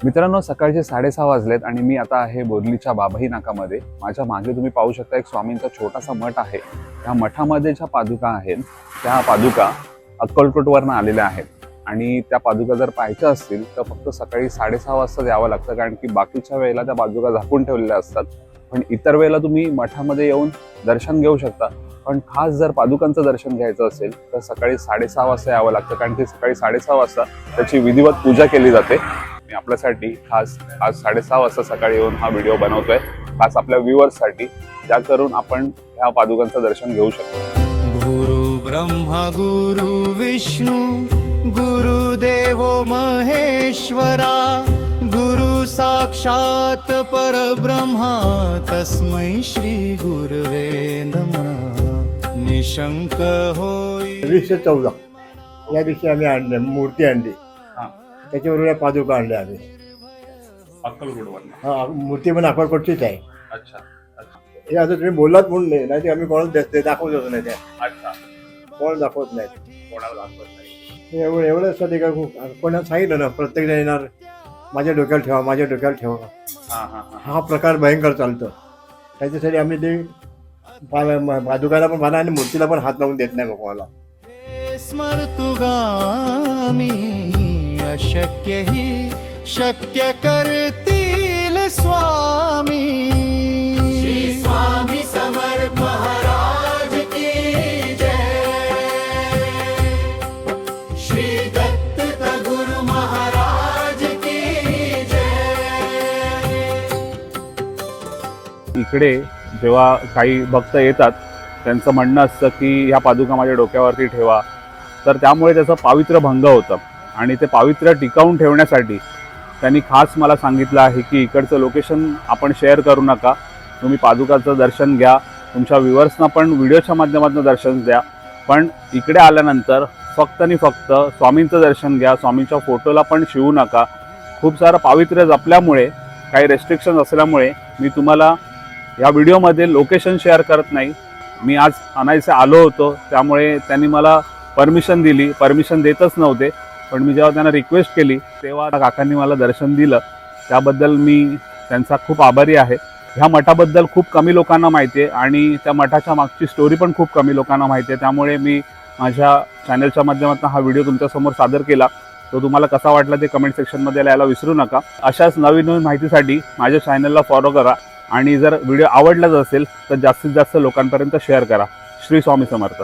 मित्रांनो, सकाळचे 6:30 वाजलेत आणि मी आता आहे बोर्लीच्या बाभई नाकामध्ये। माझ्या मागे तुम्ही पाहू शकता एक स्वामींचा छोटासा मठ आहे। त्या मठामध्ये ज्या पादुका आहेत त्या पादुका अक्कलकोटवरून आलेल्या आहेत आणि त्या पादुका जर पाहायच्या असतील तर फक्त सकाळी 6:30 वाजता यावं लागतं, कारण की बाकीच्या वेळेला त्या पादुका झाकून ठेवलेल्या असतात। पण इतर वेळेला तुम्ही मठामध्ये येऊन दर्शन घेऊ शकता। पण खास जर पादुकांचं दर्शन घ्यायचं असेल तर सकाळी 6:30 वाजता यावं लागतं, कारण की सकाळी 6:30 वाजता त्याची विधिवत पूजा केली जाते। मी आपल्यासाठी खास आज 6:30 वाजता सकाळी येऊन हा व्हिडिओ बनवतोय, खास आपल्या व्ह्यूअर्ससाठी, ज्या करून आपण ह्या पादुकांचं दर्शन घेऊ शकतो। गुरु ब्रह्मा गुरु विष्णू गुरुदेवो महेश्वरा गुरु साक्षात परब्रह्मा तस्मै श्री गुरुवे नमः। निशंक होई 2014 या दिवशी आम्ही आणले मूर्ती आणली, त्याच्याबरोबर या पादुका आणल्या आम्ही। अक्कलकोटवरून? हा, मूर्ती पण अक्कलकोटचीच आहे। अच्छा अच्छा हे आता तुम्ही बोललात म्हणून नाही तर आम्ही कोणाला दाखवतच नाही, त्या अच्छा, कोण दाखवत नाही। कोणाला दाखवत नाही। एवढं असं ते का कोणाला सांगितलं ना, प्रत्येक जण येणार माझ्या डोक्याला ठेवा, माझ्या डोक्याला ठेवा, हा प्रकार भयंकर चालतो। त्याच्यासाठी आम्ही ते पादुकाला पण बांधा आणि मूर्तीला पण हात लावून देत नाही कोणाला। स्मर्तुगामी अशक्य ही शक्य करतील स्वामी। श्री स्वामी समर्थ महाराज की जय। श्री दत्त गुरु महाराज की जय। इकडे जेव्हा काही भक्त येतात त्यांचं म्हणणं असतं की ह्या पादुका माझ्या डोक्यावरती ठेवा, तर त्यामुळे त्याचं पावित्र्य भंग होतं आणि ते पावित्र्य टिकवून ठेवण्यासाठी त्यांनी खास मला सांगितलं आहे की इकडचं लोकेशन आपण शेअर करू नका, तुम्ही पादुकाचं दर्शन घ्या, तुमच्या व्ह्यूअर्सना पण व्हिडिओच्या माध्यमातून दर्शन द्या, पण इकडे आल्यानंतर फक्त आणि फक्त स्वामींचं दर्शन घ्या, स्वामींच्या फोटोला पण शिवू नका। खूप सारं पावित्र्य जपल्यामुळे, काही रेस्ट्रिक्शन्स असल्यामुळे मी तुम्हाला या व्हिडिओमध्ये लोकेशन शेअर करत नाही। मी आज आणायचे आलो होतो, त्यामुळे त्यांनी मला परमिशन दिली, परमिशन देतच नव्हते, पण मी जेव्हा त्यांना रिक्वेस्ट केली तेव्हा काकांनी मला दर्शन दिलं, त्याबद्दल मी त्यांचा खूप आभारी आहे। ह्या मठाबद्दल खूप कमी लोकांना माहिती आहे आणि त्या मठाच्या मागची स्टोरी पण खूप कमी लोकांना माहिती आहे, त्यामुळे मी माझ्या चॅनलच्या माध्यमातून हा व्हिडिओ तुमच्यासमोर सादर केला। तो तुम्हाला कसा वाटला ते कमेंट सेक्शनमध्ये लिहायला विसरू नका। अशाच नवीन नवीन माहितीसाठी माझ्या चॅनलला फॉलो करा आणि जर व्हिडिओ आवडलाच असेल तर जास्तीत जास्त लोकांपर्यंत शेअर करा। श्री स्वामी समर्थ।